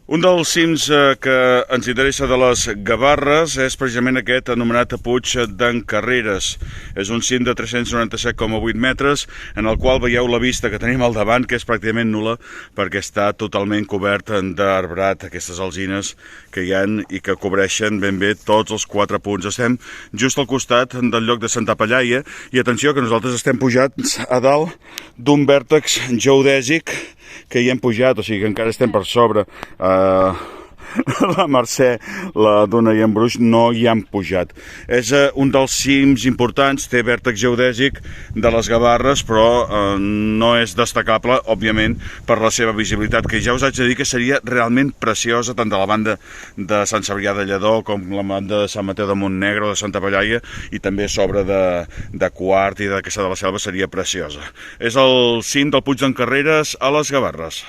Un dels cims que ens interessa de les Gavarres és precisament aquest anomenat Puig d'en Carreres. És un cim de 397,8 metres en el qual veieu la vista que tenim al davant, que és pràcticament nul·la perquè està totalment cobert d'arbrat, aquestes alzines que hi ha i que cobreixen ben bé tots els 4 punts. Estem just al costat del lloc de Santa Pellaia i atenció que nosaltres estem pujats a dalt d'un vèrtex geodèsic que hi hem pujat, o sigui que encara estem per sobre. La Mercè, la Duna i en Bruix no hi han pujat. És un dels cims importants, té vèrtex geodèsic de les Gavarres, però no és destacable, òbviament, per la seva visibilitat, que ja us haig de dir que seria realment preciosa, tant de la banda de Sant Cebrià de Lledó com la banda de Sant Mateu de Montnegre o de Santa Pellaia, i també sobre de Quart i de Cassà de la Selva seria preciosa. És el cim del Puig d'en Carreres a les Gavarres.